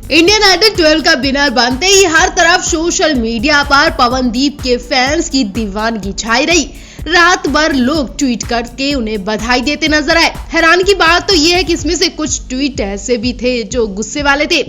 Indian idol 12 का winner बनते ही हर तरफ सोशल मीडिया पर पवनदीप के फैंस की दीवानगी छाई रही। रात भर लोग ट्वीट करके उन्हें बधाई देते नजर आए। हैरानी की बात तो यह है कि इसमें से कुछ ट्वीट ऐसे भी थे जो गुस्से वाले थे,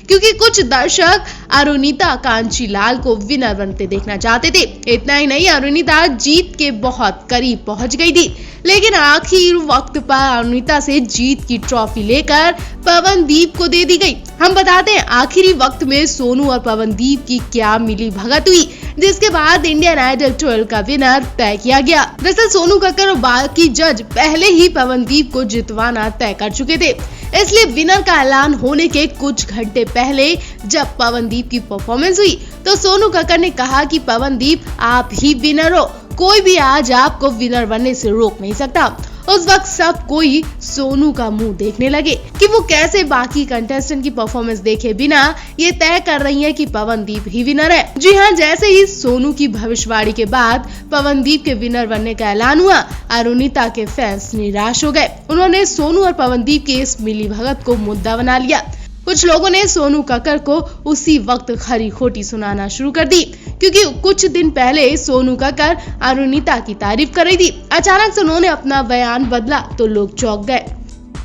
क्योंकि कुछ दर्शक अरुणिता कांचीलाल को विनर बनते देखना चाहते थे। इतना ही नहीं, अरुणिता जीत के बहुत करीब पहुंच गई थी, लेकिन आखिर वक्त पर अरुणिता से जीत की ट्रॉफी लेकर पवनदीप को दे दी गई। हम बताते हैं आखिरी वक्त में सोनू और पवनदीप की क्या मिली भगत हुई, जिसके बाद इंडियन आइडल 12 का विनर तय किया गया। दरअसल सोनू कक्कर और बाकी जज पहले ही पवनदीप को जितवाना तय कर चुके थे, इसलिए विनर का ऐलान होने के कुछ घंटे पहले जब पवनदीप की परफॉर्मेंस हुई तो सोनू कक्कर ने कहा कि पवनदीप आप ही विनर हो, कोई भी आज आपको विनर बनने से रोक नहीं सकता। उस वक्त सब कोई सोनू का मुंह देखने लगे कि वो कैसे बाकी कंटेस्टेंट की परफॉर्मेंस देखे बिना ये तय कर रही है कि पवनदीप ही विनर है। जी हाँ, जैसे ही सोनू की भविष्यवाणी के बाद पवनदीप के विनर बनने का ऐलान हुआ, अरुणिता के फैंस निराश हो गए। उन्होंने सोनू और पवनदीप के इस मिलीभगत को मुद्दा बना लिया। कुछ लोगों ने सोनू कक्कर को उसी वक्त खरी खोटी सुनाना शुरू कर दी, क्योंकि कुछ दिन पहले सोनू कक्कर अरुणिता की तारीफ कर रही थी। अचानक से उन्होंने अपना बयान बदला तो लोग चौंक गए।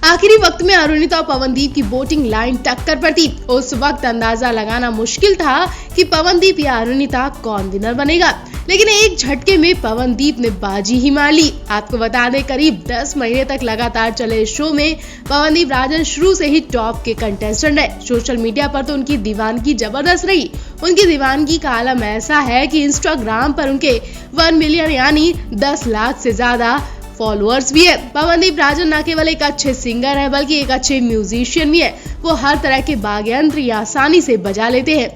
आखिरी वक्त में अरुणिता और पवनदीप की वोटिंग लाइन टक्कर पर थी। उस वक्त अंदाजा लगाना मुश्किल था कि पवनदीप या अरुणिता कौन विनर बनेगा, लेकिन एक झटके में पवनदीप ने बाजी ही मार ली। आपको बता दें, करीब 10 महीने तक लगातार चले इस शो में पवनदीप राजन शुरू से ही टॉप के कंटेस्टेंट है। सोशल मीडिया पर तो उनकी दीवानगी जबरदस्त रही। उनकी दीवानगी का आलम ऐसा है कि इंस्टाग्राम पर उनके 1 मिलियन यानी 10 लाख से ज्यादा फॉलोअर्स भी है। पवनदीप राजन न केवल एक अच्छे सिंगर है, बल्कि एक अच्छे म्यूजिशियन भी है। वो हर तरह के वाद्ययंत्र आसानी से बजा लेते हैं।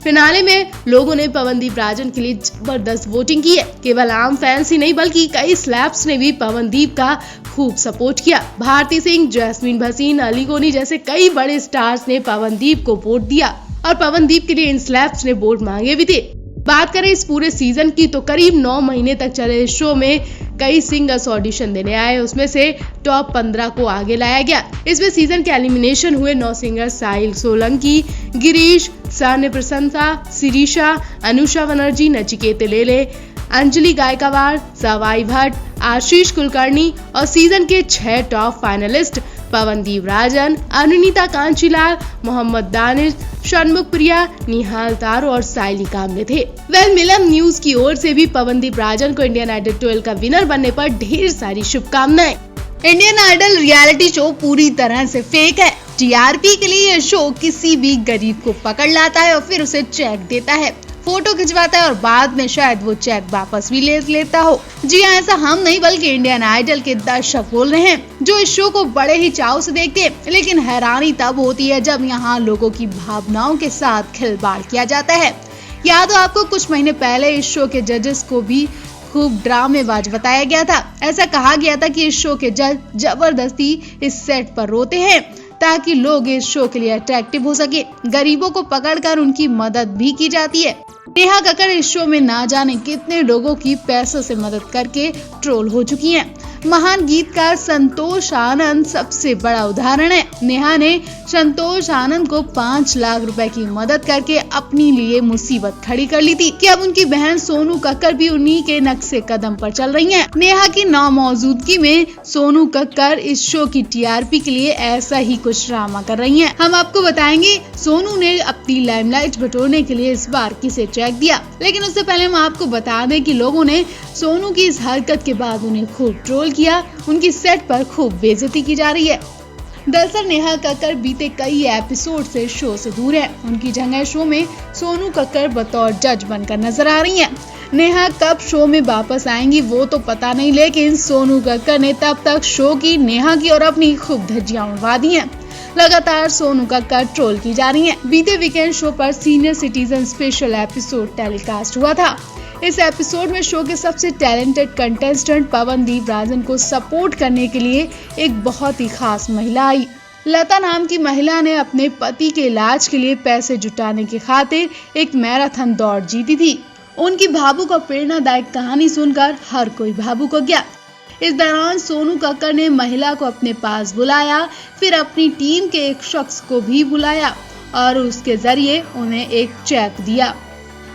फिनाले में लोगों ने पवनदीप राजन के लिए जबरदस्त वोटिंग की है। केवल आम फैंस ही नहीं, बल्कि कई स्लैब्स ने भी पवनदीप का खूब सपोर्ट किया। भारती सिंह, जैस्मीन भसीन, अली गोनी जैसे कई बड़े स्टार्स ने पवनदीप को वोट दिया और पवनदीप के लिए इन स्लैब्स ने वोट मांगे भी थे। बात करें इस पूरे सीजन की तो करीब 9 महीने तक चले इस शो में कई सिंगर्स ऑडिशन देने आए। उसमें से टॉप 15 को आगे लाया गया। इसमें सीजन के एलिमिनेशन हुए 9 सिंगर्स साहिल सोलंकी, गिरीश, सान्य प्रशंसा, शिरीषा, अनुषा बनर्जी, नचिकेत लेले, अंजलि गायकवाड़, सवाई भट्ट, आशीष कुलकर्णी और सीजन के 6 टॉप फाइनलिस्ट पवनदीप राजन, अरुणिता कांचीलाल, मोहम्मद दानिश, षणमुख प्रिया, निहाल तारो और साइली कामले थे। मिलन न्यूज की ओर से भी पवनदीप राजन को इंडियन आइडल 12 का विनर बनने पर ढेर सारी शुभकामनाएं। इंडियन आइडल रियलिटी शो पूरी तरह से फेक है। टीआरपी के लिए यह शो किसी भी गरीब को पकड़ लाता है और फिर उसे चेक देता है, फोटो खिंचवाता है और बाद में शायद वो चेक वापस भी ले लेता हो। जी हाँ, ऐसा हम नहीं बल्कि इंडियन आइडल के दर्शक बोल रहे हैं, जो इस शो को बड़े ही चाव से देखते हैं। लेकिन हैरानी तब होती है जब यहाँ लोगों की भावनाओं के साथ खिलवाड़ किया जाता है। याद हो आपको, कुछ महीने पहले इस शो के जजेस को भी खूब ड्रामेबाज बताया गया था। ऐसा कहा गया था कि इस शो के जज जबरदस्ती इस सेट पर रोते हैं ताकि लोग इस शो के लिए अट्रैक्टिव हो सके। गरीबों को पकड़कर उनकी मदद भी की जाती है। नेहा कक्कड़ इस शो में ना जाने कितने लोगों की पैसों से मदद करके ट्रोल हो चुकी हैं। महान गीतकार संतोष आनंद सबसे बड़ा उदाहरण है। नेहा ने संतोष आनंद को 5 लाख रुपए की मदद करके अपनी लिए मुसीबत खड़ी कर ली थी कि अब उनकी बहन सोनू कक्कर भी उन्हीं के नक्शे कदम पर चल रही हैं। नेहा की नामौजूदगी में सोनू कक्कर इस शो की टीआरपी के लिए ऐसा ही कुछ ड्रामा कर रही हैं। हम आपको बताएंगे सोनू ने अपनी लाइमलाइट बटोरने के लिए इस बार किसे चेक दिया, लेकिन उससे पहले हम आपको बता दें कि लोगों ने सोनू की इस हरकत के बाद उन्हें खूब ट्रोल किया। उनकी सेट पर खूब बेइज्जती की जा रही है। दरअसल नेहा कक्कड़ बीते कई एपिसोड से शो से दूर है। उनकी जगह शो में सोनू कक्कड़ बतौर जज बनकर नजर आ रही हैं। नेहा कब शो में वापस आएंगी वो तो पता नहीं, लेकिन सोनू कक्कड़ ने तब तक शो की, नेहा की और अपनी खूब धज्जियां उड़वा दी हैं। लगातार सोनू कक्कड़ ट्रोल की जा रही हैं। बीते वीकेंड शो पर senior citizen special episode telecast हुआ था। इस एपिसोड में शो के सबसे टैलेंटेड कंटेस्टेंट पवनदीप राजन को सपोर्ट करने के लिए एक बहुत ही खास महिला आई। लता नाम की महिला ने अपने पति के इलाज के लिए पैसे जुटाने की खातिर एक मैराथन दौड़ जीती थी। उनकी भावुक और प्रेरणादायक कहानी सुनकर हर कोई भावुक हो गया। इस दौरान सोनू कक्कड़ ने महिला को अपने पास बुलाया, फिर अपनी टीम के एक शख्स को भी बुलाया और उसके जरिए उन्हें एक चेक दिया।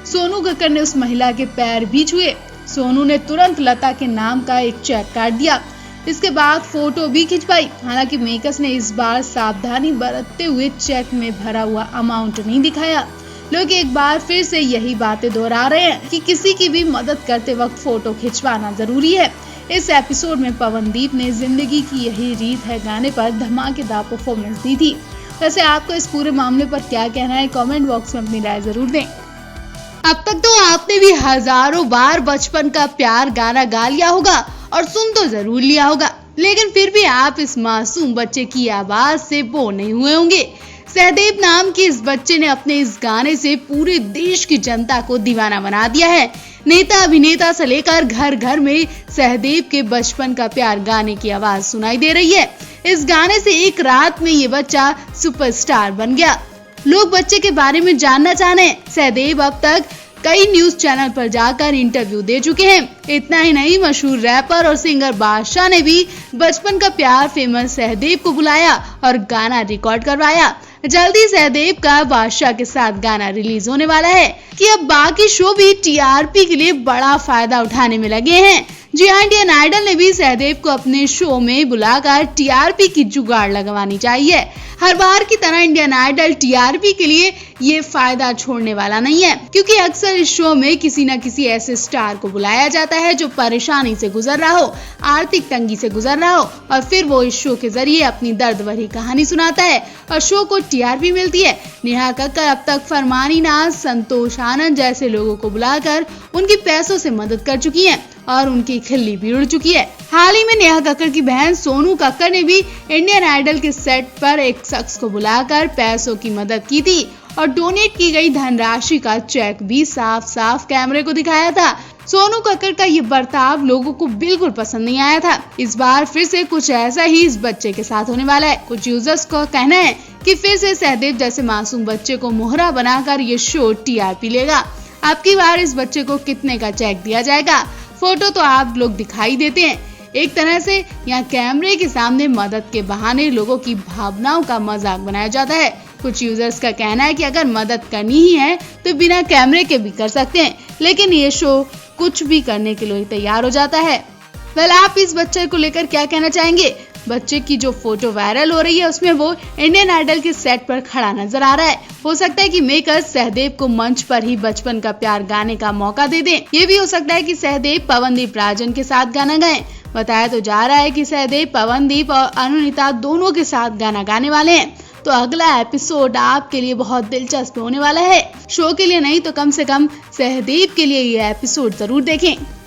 सोनू कक्कड़ ने उस महिला के पैर भी छुए। सोनू ने तुरंत लता के नाम का एक चेक काट दिया। इसके बाद फोटो भी खिंचवाई। हालांकि मेकर्स ने इस बार सावधानी बरतते हुए चेक में भरा हुआ अमाउंट नहीं दिखाया। लोग एक बार फिर से यही बातें दोहरा रहे हैं कि किसी की भी मदद करते वक्त फोटो खिंचवाना जरूरी है। इस एपिसोड में पवनदीप ने जिंदगी की यही रीत है गाने पर धमाकेदार परफॉर्मेंस दी थी। वैसे आपको इस पूरे मामले पर क्या कहना है, कमेंट बॉक्स में अपनी राय जरूर दें। अब तक तो आपने भी हजारों बार बचपन का प्यार गाना गा लिया होगा और सुन तो जरूर लिया होगा, लेकिन फिर भी आप इस मासूम बच्चे की आवाज से बोर नहीं हुए होंगे। सहदेव नाम के इस बच्चे ने अपने इस गाने से पूरे देश की जनता को दीवाना बना दिया है। नेता अभिनेता से लेकर घर घर में सहदेव के बचपन का प्यार गाने की आवाज सुनाई दे रही है। इस गाने से एक रात में ये बच्चा सुपरस्टार बन गया। लोग बच्चे के बारे में जानना चाह रहे हैं। सहदेव अब तक कई न्यूज चैनल पर जाकर इंटरव्यू दे चुके हैं। इतना ही नहीं, मशहूर रैपर और सिंगर बादशाह ने भी बचपन का प्यार फेमस सहदेव को बुलाया और गाना रिकॉर्ड करवाया। जल्दी सहदेव का बादशाह के साथ गाना रिलीज होने वाला है कि अब बाकी शो भी टीआरपी के लिए बड़ा फायदा उठाने में लगे हैं। जी हाँ, इंडियन आइडल ने भी सहदेव को अपने शो में बुलाकर टीआरपी की जुगाड़ लगवानी चाहिए। हर बार की तरह इंडियन आइडल टीआरपी के लिए ये फायदा छोड़ने वाला नहीं है, क्योंकि अक्सर इस शो में किसी न किसी ऐसे स्टार को बुलाया जाता है जो परेशानी से गुजर रहा हो, आर्थिक तंगी से गुजर रहा हो, और फिर वो इस शो के जरिए अपनी दर्द भरी कहानी सुनाता है और शो को टीआरपी मिलती है। नेहा कक्कड़ अब तक फरमानी नाज, संतोष आनंद जैसे लोगों को बुलाकर उनकी पैसों से मदद कर चुकी है और उनकी खिल्ली भी उड़ चुकी है। हाल ही में नेहा कक्कड़ की बहन सोनू कक्कड़ ने भी इंडियन आइडल के सेट पर एक शख्स को बुलाकर पैसों की मदद की थी और डोनेट की गई धनराशि का चेक भी साफ साफ कैमरे को दिखाया था। सोनू कक्कड़ का ये बर्ताव लोगों को बिल्कुल पसंद नहीं आया था। इस बार फिर से कुछ ऐसा ही इस बच्चे के साथ होने वाला है। कुछ यूजर्स का कहना है कि फिर से सहदेव जैसे मासूम बच्चे को मोहरा बनाकर ये शो टीआरपी लेगा। अब की बार इस बच्चे को कितने का चेक दिया जाएगा? फोटो तो आप लोग दिखाई देते हैं। एक तरह से यहाँ कैमरे के सामने मदद के बहाने लोगों की भावनाओं का मजाक बनाया जाता है। कुछ यूजर्स का कहना है कि अगर मदद करनी ही है तो बिना कैमरे के भी कर सकते हैं, लेकिन ये शो कुछ भी करने के लिए तैयार हो जाता है। वेल, आप इस बच्चे को लेकर क्या कहना चाहेंगे? बच्चे की जो फोटो वायरल हो रही है उसमें वो इंडियन आइडल के सेट पर खड़ा नजर आ रहा है। हो सकता है कि मेकर्स सहदेव को मंच पर ही बचपन का प्यार गाने का मौका दे दें। ये भी हो सकता है कि सहदेव पवनदीप राजन के साथ गाना गाएं। बताया तो जा रहा है कि सहदेव पवनदीप और अनुनीता दोनों के साथ गाना गाने वाले हैं। तो अगला एपिसोड आपके लिए बहुत दिलचस्प होने वाला है। शो के लिए नहीं तो कम से कम सहदेव के लिए ये एपिसोड जरूर देखें।